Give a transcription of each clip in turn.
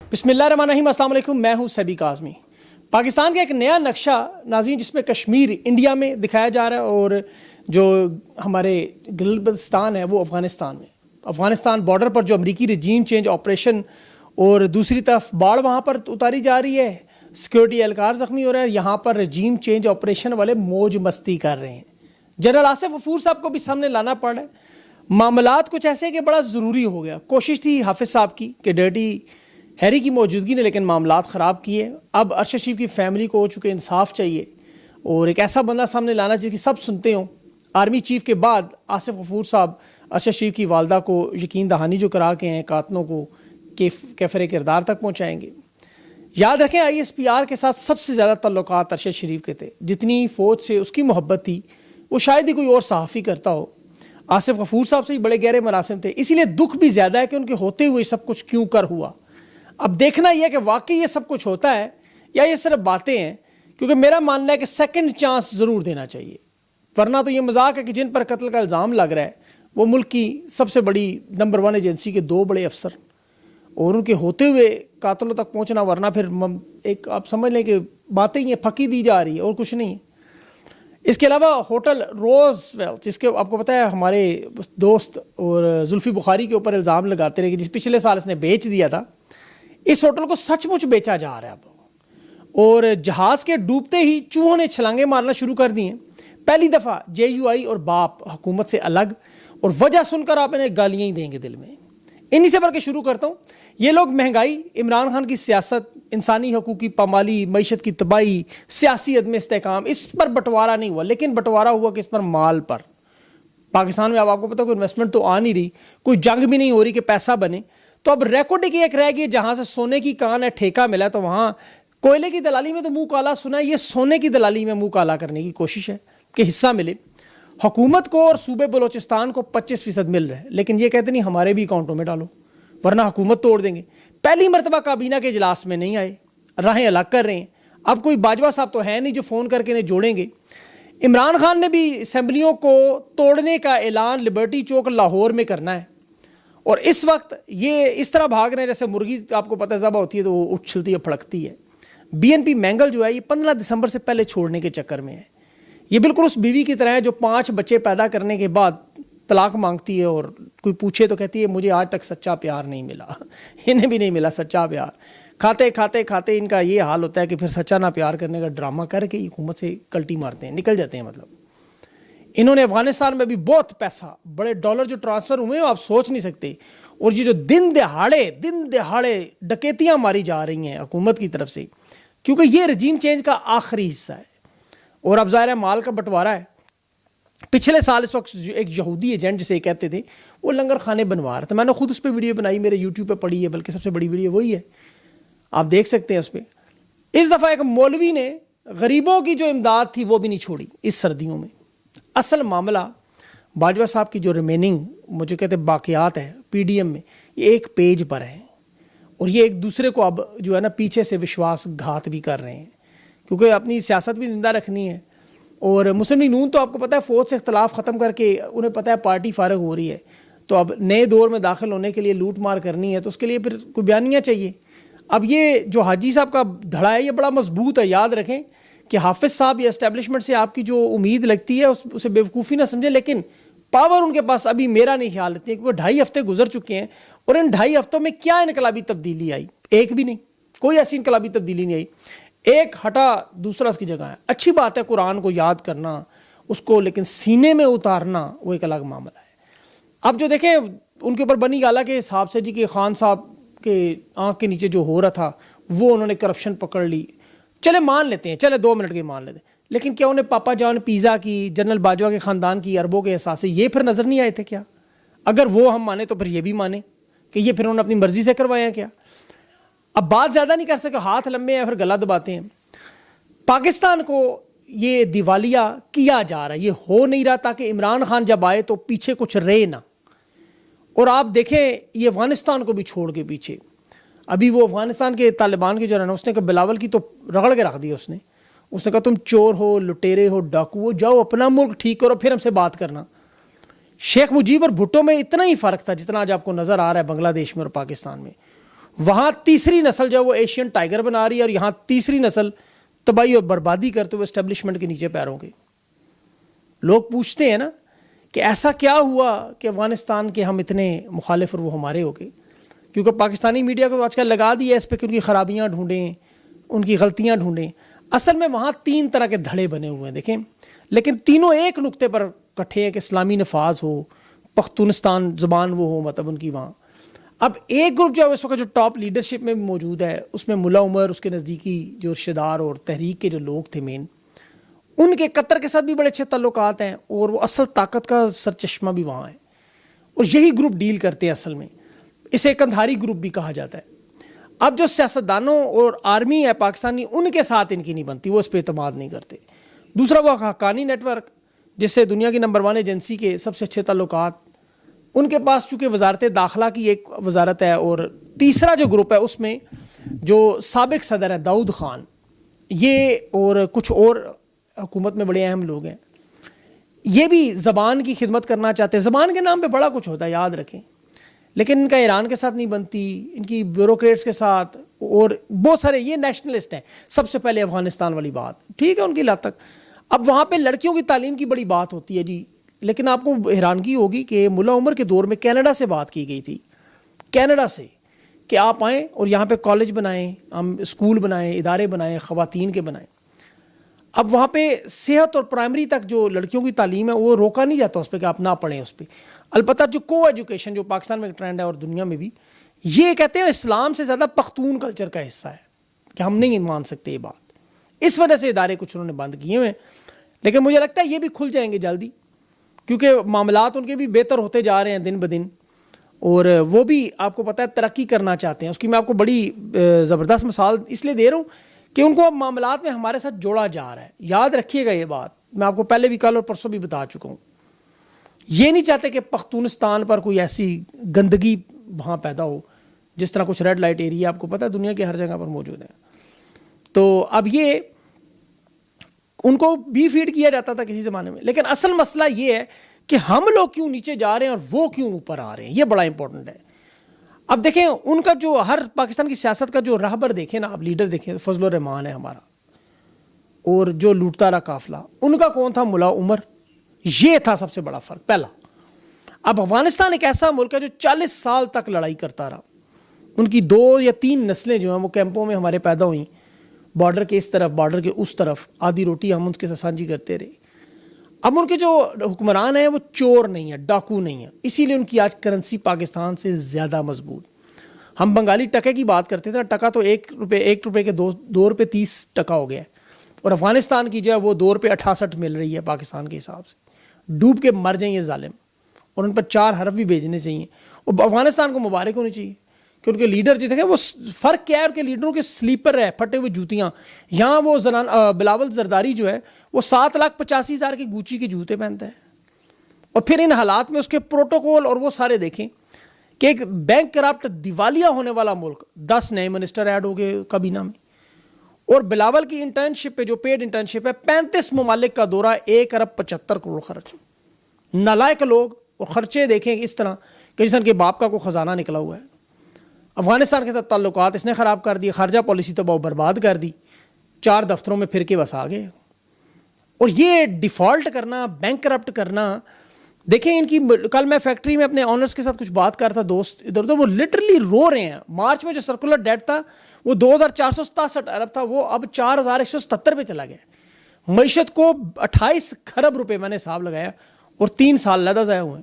बिस्मिल्लाहिर्रहमानिर्रहीम, अस्सलाम वालेकुम। मैं हूं सबी काज़मी। पाकिस्तान का एक नया नक्शा नाज़रीन जिसमें कश्मीर इंडिया में दिखाया जा रहा है और जो हमारे गिलगिस्तान है वो अफ़गानिस्तान में। अफ़गानिस्तान बॉर्डर पर जो अमरीकी रजीम चेंज ऑपरेशन और दूसरी तरफ बाढ़ वहाँ पर उतारी जा रही है, सिक्योरिटी एहलकार ज़ख्मी हो रहे हैं। यहाँ पर रजीम चेंज ऑपरेशन वाले मौज मस्ती कर रहे हैं। जनरल आसिफ गफूर साहब को भी सामने लाना पड़ रहा है। मामलात कुछ ऐसे कि बड़ा ज़रूरी हो गया। कोशिश थी हाफिज़ साहब की कि डर्टी हैरी की मौजूदगी ने लेकिन मामलात ख़राब किए। अब अरशद शरीफ की फैमिली को हो चुके इंसाफ चाहिए और एक ऐसा बंदा सामने लाना जिसकी सब सुनते हों। आर्मी चीफ के बाद आसिफ गफूर साहब अरशद शरीफ की वालदा को यकीन दहानी जो करा के हैं कातलों को कैफरे किरदार तक पहुँचाएँगे। याद रखें ISPR के साथ सबसे ज़्यादा तल्लुकात अरशद शरीफ के थे। जितनी फ़ौज से उसकी मोहब्बत थी वो शायद ही कोई और सहाफ़ी करता हो। आसिफ गफूर साहब से ही बड़े गहरे मरासिम थे, इसीलिए दुख भी ज़्यादा है कि उनके होते हुए सब कुछ क्यों कर हुआ। अब देखना यह है कि वाकई ये सब कुछ होता है या ये सिर्फ बातें हैं, क्योंकि मेरा मानना है कि सेकंड चांस ज़रूर देना चाहिए। वरना तो ये मजाक है कि जिन पर कत्ल का इल्ज़ाम लग रहा है वो मुल्क की सबसे बड़ी नंबर 1 एजेंसी के 2 बड़े अफसर और उनके होते हुए कातलों तक पहुँचना। वरना फिर एक आप समझ लें कि बातें ही फकी दी जा रही है और कुछ नहीं है। इसके अलावा होटल रोज़वेल्ट, जिसके आपको पता है हमारे दोस्त और जुल्फ़ी बुखारी के ऊपर इल्ज़ाम लगाते रहे कि जिस पिछले साल इसने बेच दिया था, इस होटल को सचमुच बेचा जा रहा है अब। और जहाज़ के डूबते ही चूहों ने छलांगे मारना शुरू कर दी हैं। पहली दफ़ा JUI और बाप हुकूमत से अलग, और वजह सुनकर आप इन्हें गालियाँ ही देंगे दिल में। इन्हीं से बढ़ के शुरू करता हूँ। ये लोग महंगाई, इमरान खान की सियासत, इंसानी हकूक़ की पामाली, मईशत की तबाही, सियासी अदम इस्तेहकाम, इस पर बंटवारा नहीं हुआ, लेकिन बंटवारा हुआ कि इस पर माल पर। पाकिस्तान में अब आपको पता कोई इन्वेस्टमेंट तो आ नहीं रही, कोई जंग भी नहीं हो रही कि पैसा बने। तो अब रेकॉर्ड की एक रह गई, जहाँ से सोने की कान है ठेका मिला, तो वहाँ कोयले की दलाली में तो मुंह काला सुना है, ये सोने की दलाली में मुंह काला करने की कोशिश है कि हिस्सा मिले। हुकूमत को और सूबे बलोचिस्तान को 25% मिल रहा है, लेकिन ये कहते नहीं हमारे भी अकाउंटों में डालो वरना हुकूमत तोड़ देंगे। पहली मरतबा काबीना के इजलास में नहीं आए, राहें अलग कर रहे हैं। अब कोई बाजवा साहब तो है नहीं जो फ़ोन करके इन्हें जोड़ेंगे। इमरान खान ने भी असेंबलियों को तोड़ने का ऐलान लिबर्टी चौक लाहौर में करना है, और इस वक्त ये इस तरह भाग रहे हैं जैसे मुर्गी आपको पता है ज़बा होती है तो वो उछलती है, फड़कती है। BNP मैंगल जो है ये 15 दिसंबर से पहले छोड़ने के चक्कर में है। ये बिल्कुल उस बीवी की तरह है जो 5 बच्चे पैदा करने के बाद तलाक मांगती है, और कोई पूछे तो कहती है मुझे आज तक सच्चा प्यार नहीं मिला। इन्हें भी नहीं मिला सच्चा प्यार। खाते खाते खाते इनका ये हाल होता है कि फिर सच्चा ना प्यार करने का ड्रामा करके हुकूमत से कल्टी मारते हैं, निकल जाते हैं। मतलब इन्होंने अफगानिस्तान में भी बहुत पैसा, बड़े डॉलर जो ट्रांसफ़र हुए आप सोच नहीं सकते। और ये जो दिन दहाड़े डकैतियाँ मारी जा रही हैं हुकूमत की तरफ से, क्योंकि ये रजीम चेंज का आखिरी हिस्सा है। और अब ज़ाहिर है माल का बंटवारा है। पिछले साल इस वक्त एक यहूदी एजेंट जिसे कहते थे वो लंगर खाने बनवा रहा था। मैंने खुद उस पर वीडियो बनाई, मेरे YouTube पे पड़ी है, बल्कि सबसे बड़ी वीडियो वही है, आप देख सकते हैं उस पर। इस दफ़ा एक मौलवी ने गरीबों की जो इमदाद थी वो भी नहीं छोड़ी इस सर्दियों में। असल मामला बाजवा साहब की जो रिमेनिंग मुझे कहते बाकियात है PDM में, ये एक पेज पर है, और ये एक दूसरे को अब जो है ना पीछे से विश्वासघात भी कर रहे हैं, क्योंकि अपनी सियासत भी ज़िंदा रखनी है। और मुस्लिम लीग नून तो आपको पता है फ़ौज से इख्तलाफ ख़त्म करके उन्हें पता है पार्टी फारग हो रही है, तो अब नए दौर में दाखिल होने के लिए लूट मार करनी है, तो उसके लिए फिर कोई बयानिया चाहिए। अब ये जो हाजी साहब का धड़ा है ये बड़ा मजबूत है। याद रखें कि हाफिज़ साहब या एस्टेब्लिशमेंट से आपकी जो उम्मीद लगती है उसे बेवकूफ़ी ना समझे, लेकिन पावर उनके पास अभी मेरा नहीं ख्याल इतनी है, क्योंकि 2.5 हफ्ते गुजर चुके हैं और इन 2.5 हफ्तों में क्या इनकलाबी तब्दीली आई? एक भी नहीं, कोई ऐसी इनकलाबी तब्दीली नहीं आई। एक हटा दूसरा उसकी जगह है। अच्छी बात है कुरान को याद करना उसको, लेकिन सीने में उतारना वो एक अलग मामला है। अब जो देखें उनके ऊपर बनी गाला के हिसाब से जी कि खान साहब के आँख के नीचे जो हो रहा था वो उन्होंने करप्शन पकड़ ली, चले मान लेते हैं, चले 2 मिनट के मान लेते हैं, लेकिन क्या उन्हें पापा जान पिज़्ज़ा की, जनरल बाजवा के ख़ानदान की अरबों के एहसास से ये फिर नज़र नहीं आए थे क्या? अगर वो हम माने तो फिर ये भी माने कि ये फिर उन्होंने अपनी मर्जी से करवाया क्या? अब बात ज़्यादा नहीं कर सके, हाथ लंबे हैं फिर गला दबाते हैं। पाकिस्तान को ये दिवालिया किया जा रहा है, ये हो नहीं रहा ताकि इमरान खान जब आए तो पीछे कुछ रहे ना। और आप देखें ये अफ़गानिस्तान को भी छोड़ के पीछे, अभी वो अफ़गानिस्तान के तालिबान के जो है ना, उसने कहा बिलावल की तो रगड़ के रख दी उसने कहा तुम चोर हो, लुटेरे हो, डाकू हो, जाओ अपना मुल्क ठीक करो फिर हमसे बात करना। शेख मुजीब और भुट्टो में इतना ही फ़र्क था जितना आज आपको नज़र आ रहा है बांग्लादेश में और पाकिस्तान में। वहाँ तीसरी नस्ल जो है वो एशियन टाइगर बना रही है, और यहाँ तीसरी नस्ल तबाही और बर्बादी करते हुए एस्टेब्लिशमेंट के नीचे पैरों के। लोग पूछते हैं ना कि ऐसा क्या हुआ कि अफगानिस्तान के हम इतने मुखालिफ और वो हमारे हो गए, क्योंकि पाकिस्तानी मीडिया को तो आजकल लगा दिया इस पर कि उनकी खराबियाँ ढूंढें, उनकी गलतियाँ ढूंढें। असल में वहाँ 3 तरह के धड़े बने हुए हैं देखें, लेकिन तीनों एक नुक्ते पर इकट्ठे हैं कि इस्लामी नफाज हो, पख्तूनस्तान ज़बान वो हो, मतलब उनकी वहाँ। अब एक ग्रुप जो है इस वक्त जो टॉप लीडरशिप में मौजूद है, उसमें मुल्ला उमर, उसके नज़दीकी जो रिश्तेदार और तहरीक के जो लोग थे मेन, उनके कतर के साथ भी बड़े अच्छे ताल्लुकात हैं, और वो असल ताकत का सरचश्मा भी वहाँ है, और यही ग्रुप डील करते हैं असल में। इसे कंधारी ग्रुप भी कहा जाता है। अब जो सियासतदानों और आर्मी है पाकिस्तानी, उनके साथ इनकी नहीं बनती, वो इस पर एतमाद नहीं करते। दूसरा वो हक्कानी नेटवर्क, जिससे दुनिया की नंबर 1 एजेंसी के सबसे अच्छे ताल्लुकात, उनके पास चूँकि वजारत दाखिला की एक वजारत है। और तीसरा जो ग्रुप है उसमें जो साबिक सदर है दाऊद खान, ये और कुछ और हुकूमत में बड़े अहम लोग हैं, ये भी ज़बान की खिदमत करना चाहते हैं। ज़बान के नाम पे बड़ा कुछ होता है, याद रखें, लेकिन इनका ईरान के साथ नहीं बनती, इनकी ब्यूरोक्रेट्स के साथ, और बहुत सारे ये नेशनलिस्ट हैं। सबसे पहले अफगानिस्तान वाली बात ठीक है उनकी ला तक। अब वहाँ पे लड़कियों की तालीम की बड़ी बात होती है जी, लेकिन आपको हैरानगी होगी कि मुल्ला उमर के दौर में कनाडा से बात की गई थी, कनाडा से, कि आप आएँ और यहाँ पे कॉलेज बनाएं, हम स्कूल बनाएं, इदारे बनाएं, ख़वातीन के बनाएं। अब वहाँ पे सेहत और प्राइमरी तक जो लड़कियों की तालीम है वो रोका नहीं जाता उस पर कि आप ना पढ़ें उस पर। अलबत्ता जो को एजुकेशन जो पाकिस्तान में एक ट्रेंड है और दुनिया में भी, ये कहते हैं इस्लाम से ज़्यादा पख्तून कल्चर का हिस्सा है, कि हम नहीं मान सकते ये बात। इस वजह से इदारे कुछ उन्होंने बंद किए हुए हैं, लेकिन मुझे लगता है ये भी खुल जाएंगे जल्दी, क्योंकि मामलात उनके भी बेहतर होते जा रहे हैं दिन ब दिन, और वो भी आपको पता है तरक्की करना चाहते हैं। उसकी मैं आपको बड़ी ज़बरदस्त मिसाल इसलिए दे रहा हूँ कि उनको अब मामलात में हमारे साथ जोड़ा जा रहा है। याद रखिएगा ये बात, मैं आपको पहले भी कल और परसों भी बता चुका हूँ। ये नहीं चाहते कि पख्तूनस्तान पर कोई ऐसी गंदगी वहाँ पैदा हो, जिस तरह कुछ रेड लाइट एरिया आपको पता है दुनिया के हर जगह पर मौजूद है। तो अब ये उनको भी फीड किया जाता था किसी ज़माने में, लेकिन असल मसला ये है कि हम लोग क्यों नीचे जा रहे हैं और वो क्यों ऊपर आ रहे हैं, ये बड़ा इंपॉर्टेंट है। अब देखें उनका जो हर पाकिस्तान की सियासत का जो राहबर देखें ना आप, लीडर देखें, फजलुर रहमान है हमारा, और जो लूटता रहा काफिला, उनका कौन था? मुल्ला उमर। ये था सबसे बड़ा फ़र्क पहला। अब अफगानिस्तान एक ऐसा मुल्क है जो 40 साल तक लड़ाई करता रहा। उनकी 2 या 3 नस्लें जो हैं वो कैंपों में हमारे पैदा हुई, बॉर्डर के इस तरफ, बॉर्डर के उस तरफ, आधी रोटी हम उनके साथ साझी करते रहे। अब उनके जो हुक्मरान हैं वो चोर नहीं है, डाकू नहीं है, इसीलिए उनकी आज करेंसी पाकिस्तान से ज़्यादा मजबूत। हम बंगाली टके की बात करते थे, टका तो 1 रुपये के 2 रुपये 30 टका हो गया है, और अफगानिस्तान की जो है वो 2 रुपये 68 मिल रही है पाकिस्तान के हिसाब से। डूब के मर जाएं ये जालिम, और उन पर 4 हरफ भी भेजने चाहिए। और अफगानिस्तान को मुबारक होनी चाहिए कि उनके लीडर जी देखें, वो फ़र्क क्या है, उनके लीडरों के स्लीपर है, फटे हुए जूतियाँ। यहाँ वो बिलावल जरदारी जो है वो 7,85,000 की गुची के जूते पहनता है, और फिर इन हालात में उसके प्रोटोकॉल और वो सारे देखें कि एक बैंक करप्ट दिवालिया होने वाला मुल्क, 10 नए मिनिस्टर ऐड हो गए काबीना में, और बिलावल की इंटर्नशिप पे जो पेड इंटर्नशिप है 35 ममालिक का दौरा, 1 अरब 75 करोड़ खर्च। नालायक लोग, और खर्चे देखें इस तरह कि जिस के बाप का कोई ख़जाना निकला हुआ है। अफगानिस्तान के साथ ताल्लुकात इसने ख़राब कर दिए, खारजा पॉलिसी तो बहुत बर्बाद कर दी, 4 दफ्तरों में फिर के बस आ गए। और ये डिफ़ॉल्ट करना, बैंक करप्ट करना, देखें इनकी, कल मैं फैक्ट्री में अपने ऑनर्स के साथ कुछ बात कर रहा था, दोस्त इधर उधर, वो लिटरली रो रहे हैं। मार्च में जो सर्कुलर डेट था वो 2,467 अरब था, वो अब 4,177 पे चला गया। मईशत को 28 खरब रुपए मैंने हिसाब लगाया, और 3 साल लदा ज़ाया हुए।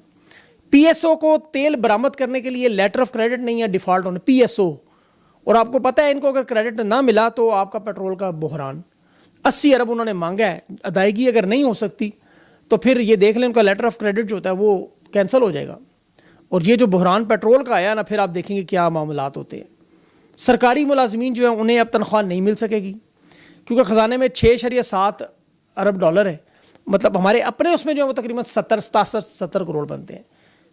PSO को तेल बरामद करने के लिए लेटर ऑफ क्रेडिट नहीं है, डिफ़ॉल्ट होने PSO, और आपको पता है इनको अगर क्रेडिट ना मिला तो आपका पेट्रोल का बहरान। 80 अरब उन्होंने मांगा है, अदायगी अगर नहीं हो सकती तो फिर ये देख लें उनका लेटर ऑफ क्रेडिट जो होता है वो कैंसिल हो जाएगा। और ये जो बहरान पेट्रोल का आया ना, फिर आप देखेंगे क्या मामलात होते हैं। सरकारी मुलाजमीन जो है उन्हें अब तनख्वाह नहीं मिल सकेगी, क्योंकि ख़जाने में 6.7 अरब डॉलर है, मतलब हमारे अपने उसमें जो है वो तकरीबन 70 करोड़ बनते हैं।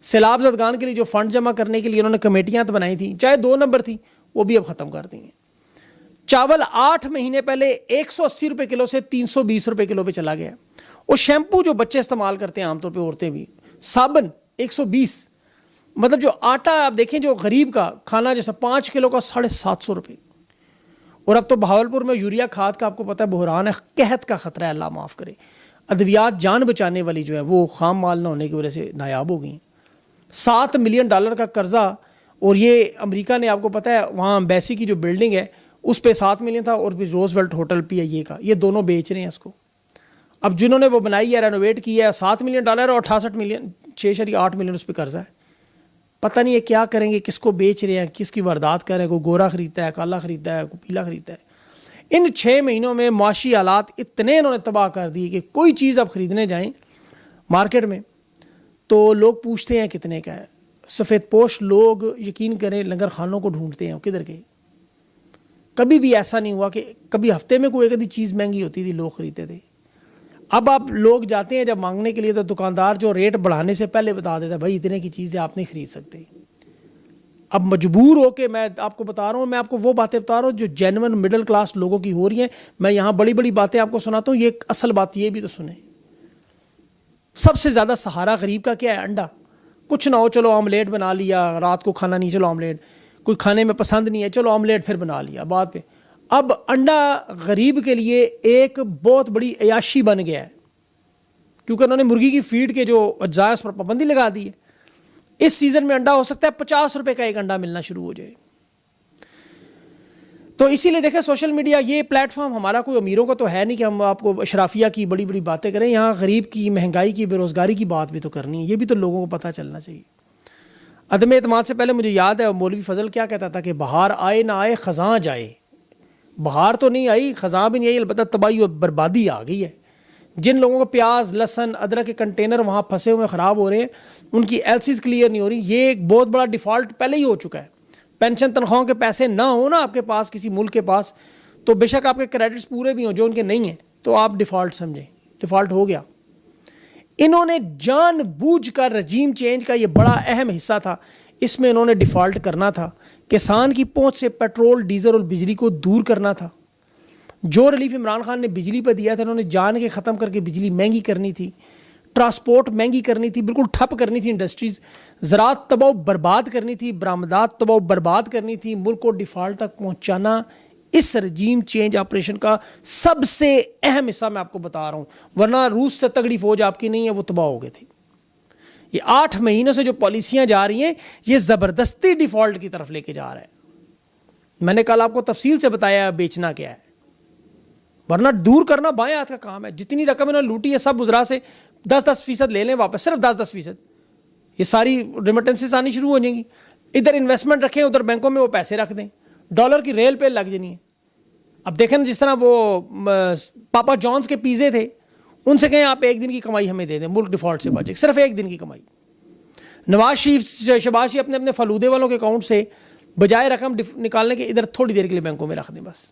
सैलाब ज़दगान के लिए जो फ़ंड जमा करने के लिए उन्होंने कमेटियाँ तो बनाई थी, चाहे 2 नंबर थी, वो भी अब ख़त्म कर दी हैं। चावल 8 महीने पहले 180 रुपये किलो से 320 रुपये किलो पे चला गया। और शैम्पू जो बच्चे इस्तेमाल करते हैं आमतौर पे, औरतें भी, साबुन 120, मतलब जो आटा आप देखें, जो गरीब का खाना जैसा 5 किलो का 750 रुपये। और अब तो बहावलपुर में यूरिया खाद का आपको पता है बहरान है, कहत का खतरा है, अल्लाह माफ़ करे। अद्वियात जान बचाने वाली जो है वो खाम माल ना होने की वजह से नायाब हो गई। $7 मिलियन का कर्जा, और ये अमेरिका ने, आपको पता है वहाँ एम्बेसी की जो बिल्डिंग है उस पर 7 मिलियन था, और फिर रोजवेल्ट होटल PIA का, ये दोनों बेच रहे हैं इसको। अब जिन्होंने वो बनाई है, रेनोवेट किया है, $7 मिलियन और 68 मिलियन 6.8 मिलियन उस पर कर्जा है। पता नहीं है क्या करेंगे, किसको बेच रहे हैं, किसकी वारदात कर रहे हैं, कोई गोरा खरीदता है, काला खरीदता है, कोई पीला खरीदता है। इन 6 महीनों में माशी हालात इतने इन्होंने तबाह कर दिए कि कोई चीज़ आप ख़रीदने जाएं मार्केट में तो लोग पूछते हैं कितने का है। सफ़ेद पोश लोग यकीन करें लंगर खानों को ढूंढते हैं, किधर गए। कभी भी ऐसा नहीं हुआ कि कभी हफ्ते में कोई एक आधी चीज़ महंगी होती थी, लोग खरीदते थे। अब आप लोग जाते हैं जब मांगने के लिए तो दुकानदार जो रेट बढ़ाने से पहले बता देता है भाई इतने की चीज़ें आप नहीं खरीद सकते। अब मजबूर हो के मैं आपको बता रहा हूँ, मैं आपको वो बातें बता रहा हूँ जो जेन्युइन मिडिल क्लास लोगों की हो रही हैं। मैं यहाँ बड़ी बड़ी बातें आपको सुनाता हूँ, ये असल बात ये भी तो सुने। सबसे ज़्यादा सहारा गरीब का क्या है? अंडा। कुछ ना हो चलो ऑमलेट बना लिया, रात को खाना नहीं चलो ऑमलेट, कोई खाने में पसंद नहीं है चलो ऑमलेट फिर बना लिया बाद पे। अब अंडा गरीब के लिए एक बहुत बड़ी अयाशी बन गया है, क्योंकि उन्होंने मुर्गी की फीड के जो अज्जा उस पर पाबंदी लगा दी है। इस सीजन में अंडा हो सकता है 50 रुपए का एक अंडा मिलना शुरू हो जाए। तो इसीलिए देखें सोशल मीडिया ये प्लेटफॉर्म हमारा कोई अमीरों का तो है नहीं कि हम आपको अशराफिया की बड़ी बड़ी बातें करें। यहाँ गरीब की, महंगाई की, बेरोजगारी की बात भी तो करनी है, ये भी तो लोगों को पता चलना चाहिए। अदम एतमाद से पहले मुझे याद है मौलवी फजल क्या कहता था कि बहार आए ना आए खजां जाए। बहार तो नहीं आई, खजां भी नहीं आई, अलबत्ता तबाही और बर्बादी आ गई है। जिन लोगों को प्याज, लहसन, अदरक के कंटेनर वहाँ फंसे हुए ख़राब हो रहे हैं, उनकी LCs क्लियर नहीं हो रही, ये एक बहुत बड़ा डिफ़ॉल्ट पहले ही हो चुका है। पेंशन तनख्वाहों के पैसे ना हो ना आपके पास, किसी मुल्क के पास, तो बेशक आपके क्रेडिट्स पूरे भी हों, जो उनके नहीं हैं तो आप डिफ़ॉल्ट समझें, डिफ़ॉल्ट हो गया। इन्होंने जानबूझकर रजीम चेंज का ये बड़ा अहम हिस्सा था, इसमें इन्होंने डिफ़ॉल्ट करना था। किसान की पहुँच से पेट्रोल, डीजल और बिजली को दूर करना था। जो रिलीफ इमरान खान ने बिजली पर दिया था, इन्होंने जान के ख़त्म करके बिजली महंगी करनी थी, ट्रांसपोर्ट महंगी करनी थी, बिल्कुल ठप करनी थी इंडस्ट्रीज़, ज़राअत तबाह बर्बाद करनी थी, बरामदात तबाह बर्बाद करनी थी, मुल्क को डिफ़ॉल्ट तक पहुँचाना इस रजीम चेंज ऑपरेशन का सबसे अहम हिस्सा मैं आपको बता रहा हूँ। वरना रूस से तगड़ी फौज आपकी नहीं है, वो तबाह हो गए थे। ये 8 महीनों से जो पॉलिसियाँ जा रही हैं ये ज़बरदस्ती डिफ़ॉल्ट की तरफ लेके जा रहा है। मैंने कल आपको तफसील से बताया बेचना क्या है, वरना दूर करना बाएं हाथ का काम है। जितनी रकम इन्होंने लूटी है सब गुजरा से 10-10% ले लें वापस, सिर्फ 10-10%, ये सारी रिमिटेंसेस आनी शुरू हो जाएंगी। इधर इन्वेस्टमेंट रखें, उधर बैंकों में वो पैसे रख दें, डॉलर की रेल पे लग जानी है। अब देखें ना, जिस तरह वो पापा जॉन्स के पिज़्ज़े थे, उनसे कहें आप एक दिन की कमाई हमें दे दें, मुल्क डिफ़ॉल्ट से बचे, सिर्फ एक दिन की कमाई। नवाज शरीफ, शहबाज शरीफ अपने अपने फलूदे वालों के अकाउंट से बजाय रकम निकालने के इधर थोड़ी देर के लिए बैंकों में रख दें बस।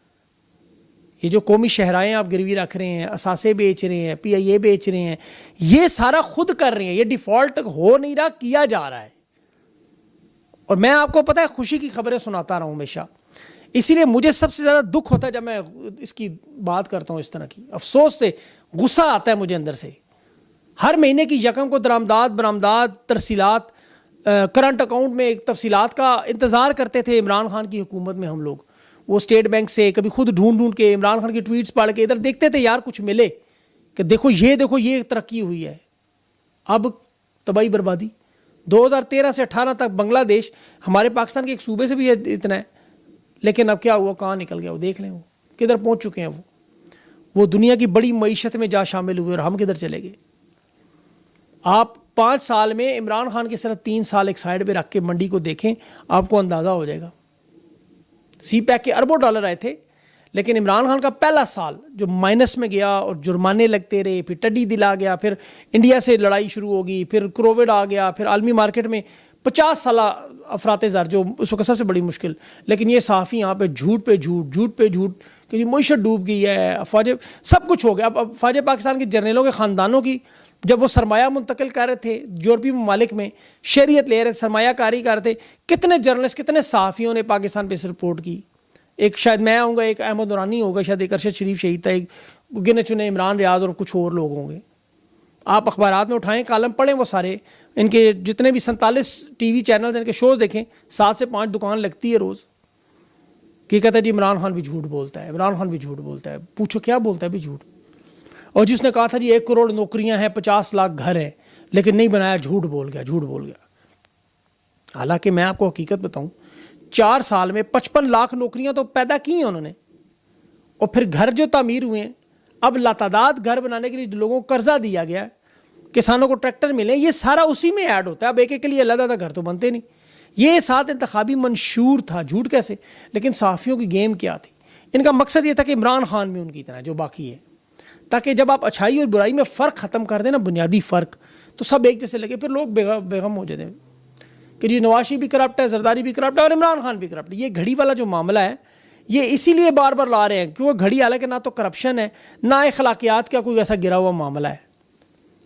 ये जो कौमी शहराएँ आप गिरवी रख रहे हैं, असासे बेच रहे हैं, PIA बेच रहे हैं, ये सारा खुद कर रहे हैं। ये डिफ़ॉल्ट हो नहीं रहा, किया जा रहा है। और मैं आपको पता है खुशी की खबरें सुनाता रहा हूँ हमेशा, इसीलिए मुझे सबसे ज़्यादा दुख होता है जब मैं इसकी बात करता हूँ इस तरह की। अफसोस से गुस्सा आता है मुझे अंदर से। हर महीने की यकम को दरामदात, बरामदात, तरसीलात, करंट अकाउंट में एक तफसीलात का इंतज़ार करते थे इमरान खान की हुकूमत में हम लोग। वो स्टेट बैंक से कभी खुद ढूंढ के इमरान खान की ट्वीट्स पढ़ के इधर देखते थे यार कुछ मिले कि देखो ये तरक्की हुई है। अब तबाही बर्बादी। 2013 से 18 तक बांग्लादेश हमारे पाकिस्तान के एक सूबे से भी इतना है, लेकिन अब क्या हुआ, कहाँ निकल गया वो, देख लें वो किधर पहुँच चुके हैं। वो दुनिया की बड़ी मईशत में जा शामिल हुए और हम किधर चले गए। आप 5 साल में इमरान खान के सिर्फ 3 साल एक साइड पे रख के मंडी को देखें, आपको अंदाज़ा हो जाएगा। CPEC के अरबों डॉलर आए थे, लेकिन इमरान खान का पहला साल जो माइनस में गया और जुर्माने लगते रहे, फिर टड्डी दिला गया, फिर इंडिया से लड़ाई शुरू होगी, फिर कोविड आ गया, फिर आलमी मार्केट में 50 साल अफराते ज़र जो उस वक्त सबसे बड़ी मुश्किल। लेकिन ये सहाफ़ी यहाँ पे झूठ पे झूठ कि मईशत डूब गई है, अफवाज सब कुछ हो गया। अब अफवाज पाकिस्तान के जर्नलों के ख़ानदानों की जब वो सरमाया मुंतकिल कर रहे थे यूरोपीय ममालिक में, शरीयत ले रहे थे, सरमायाकारी कर रहे थे, कितने जर्नलिस्ट, कितने सहाफ़ियों ने पाकिस्तान पे इस रिपोर्ट की। एक शायद मैं आऊँगा, एक अहमद दुरानी होगा, शायद एक अरशद शरीफ शहीद था, एक गिने चुने इमरान रियाज और कुछ और लोग होंगे। आप अखबारात में उठाएं, कालम पढ़ें, वो सारे इनके जितने भी 47 टीवी चैनल्स इनके शोज़ देखें, 7 से 5 दुकान लगती है रोज़। कि कहता है जी इमरान खान भी झूठ बोलता है, इमरान खान भी झूठ बोलता है। पूछो क्या बोलता है भी झूठ। और जिसने कहा था जी 1 करोड़ नौकरियां हैं, 50 लाख घर हैं, लेकिन नहीं बनाया, झूठ बोल गया, झूठ बोल गया। हालांकि मैं आपको हकीकत बताऊं, 4 साल में 55 लाख नौकरियां तो पैदा की हैं उन्होंने। और फिर घर जो तामीर हुए हैं, अब लातादाद घर बनाने के लिए लोगों को कर्जा दिया गया है, किसानों को ट्रैक्टर मिले, ये सारा उसी में ऐड होता है। अब एक एक के लिए अलग अलग घर तो बनते नहीं। ये साथ इंतखाबी मंशूर था, झूठ कैसे। लेकिन सहाफ़ियों की गेम क्या थी, इनका मकसद ये था कि इमरान खान में उनकी तरह जो बाकी है, ताकि जब आप अच्छाई और बुराई में फ़र्क ख़त्म कर देना, बुनियादी फ़र्क, तो सब एक जैसे लगे। फिर लोग बेगम हो जाते हैं कि जी नवाज शरीफ भी करप्ट है, जरदारी भी करप्ट है और इमरान खान भी करप्ट है। ये घड़ी वाला जो मामला है, ये इसीलिए बार बार ला रहे हैं क्योंकि घड़ी हालांकि ना तो करप्शन है, ना अखलाकियात का कोई ऐसा गिरा हुआ मामला है।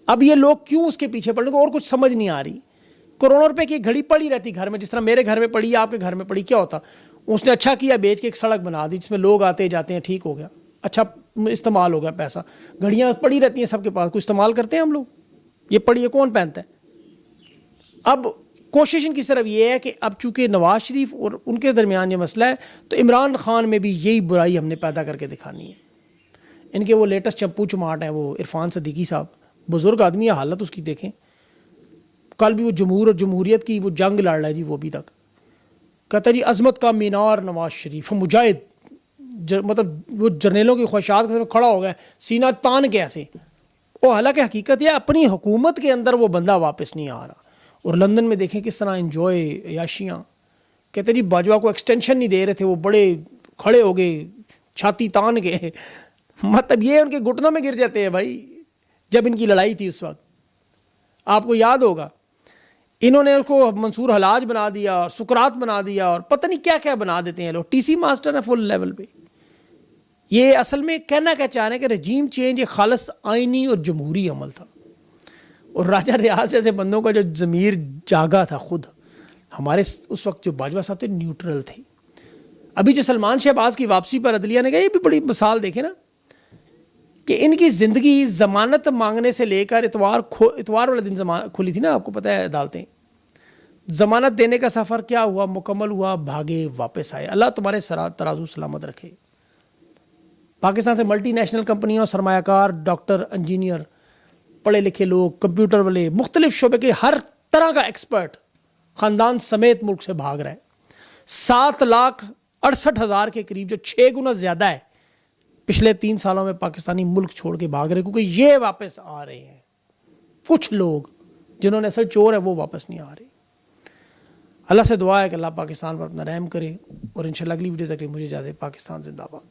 अब ये लोग क्यों उसके पीछे पड़ रहे हैं और कुछ समझ नहीं आ रही। करोड़ों रुपए की घड़ी पड़ी रहती घर में, जिस तरह मेरे घर में पड़ी, आपके घर में पड़ी, क्या होता, उसने अच्छा किया बेच के एक सड़क बना दी जिसमें लोग आते जाते हैं, ठीक हो गया, अच्छा इस्तेमाल हो गया पैसा। घड़ियाँ पड़ी रहती हैं सबके पास, कुछ इस्तेमाल करते हैं हम लोग, ये पड़ी है कौन पहनता है। अब कोशिश इनकी सिर्फ ये है कि अब चूंकि नवाज शरीफ और उनके दरमियान ये मसला है, तो इमरान खान में भी यही बुराई हमने पैदा करके दिखानी है। इनके वो लेटेस्ट चंपू चमाट हैं, वो इरफान सदीकी साहब, बुजुर्ग आदमी है, हालत उसकी देखें। कल भी वो जमहूर और जमहूरियत की वो जंग लड़ रहा है जी, वो भी तक कहता है जी अजमत का मीनार नवाज शरीफ मुजाहिद, मतलब वो जर्नेलों की ख्वाहिशात के साथ खड़ा हो गया, सीना तान के ऐसे। और हालांकि हकीकत यह अपनी हुकूमत के अंदर वो बंदा वापस नहीं आ रहा। और लंदन में देखें किस तरह इंजॉय याशियाँ, कहते जी बाजवा को एक्सटेंशन नहीं दे रहे थे, वो बड़े खड़े हो गए छाती तान के। मतलब ये उनके घुटनों में गिर जाते हैं भाई। जब इनकी लड़ाई थी उस वक्त आपको याद होगा, इन्होंने उसको मंसूर हलाज बना दिया और सुकरात बना दिया और पता नहीं क्या क्या बना देते हैं लोग। टीसी मास्टर है फुल लेवल पे। ये असल में कहना क्या चाह रहे हैं कि रजीम चेंज एक खालस आइनी और जमहूरी अमल था। और राजा रियाज जैसे बंदों का जो ज़मीर जागा था खुद, हमारे उस वक्त जो बाजवा साहब थे न्यूट्रल थे। अभी जो सलमान शहबाज की वापसी पर अदलिया ने कहा, ये भी बड़ी मिसाल देखे ना कि इनकी ज़िंदगी ज़मानत मांगने से लेकर इतवार वाले दिन खुली थी ना, आपको पता है अदालतें, ज़मानत देने का सफ़र क्या हुआ, मुकम्मल हुआ, भागे वापस आए। अल्लाह तुम्हारे तराजू सलामत रखे। पाकिस्तान से मल्टीनेशनल कंपनियों, सरमायाकार, डॉक्टर, इंजीनियर, पढ़े लिखे लोग, कंप्यूटर वाले, मुख्तलिफ शोबे के हर तरह का एक्सपर्ट ख़ानदान समेत मुल्क से भाग रहा है। 7,68,000 के करीब, जो 6 गुना ज़्यादा है, पिछले 3 सालों में पाकिस्तानी मुल्क छोड़ के भाग रहे, क्योंकि ये वापस आ रहे हैं। कुछ लोग जिन्होंने असल चोर है वो वापस नहीं आ रहे। अल्लाह से दुआ है कि अल्लाह पाकिस्तान पर अपना रहम करे। और इंशाल्लाह अगली वीडियो तक मुझे इजाज़त। पाकिस्तान जिंदाबाद।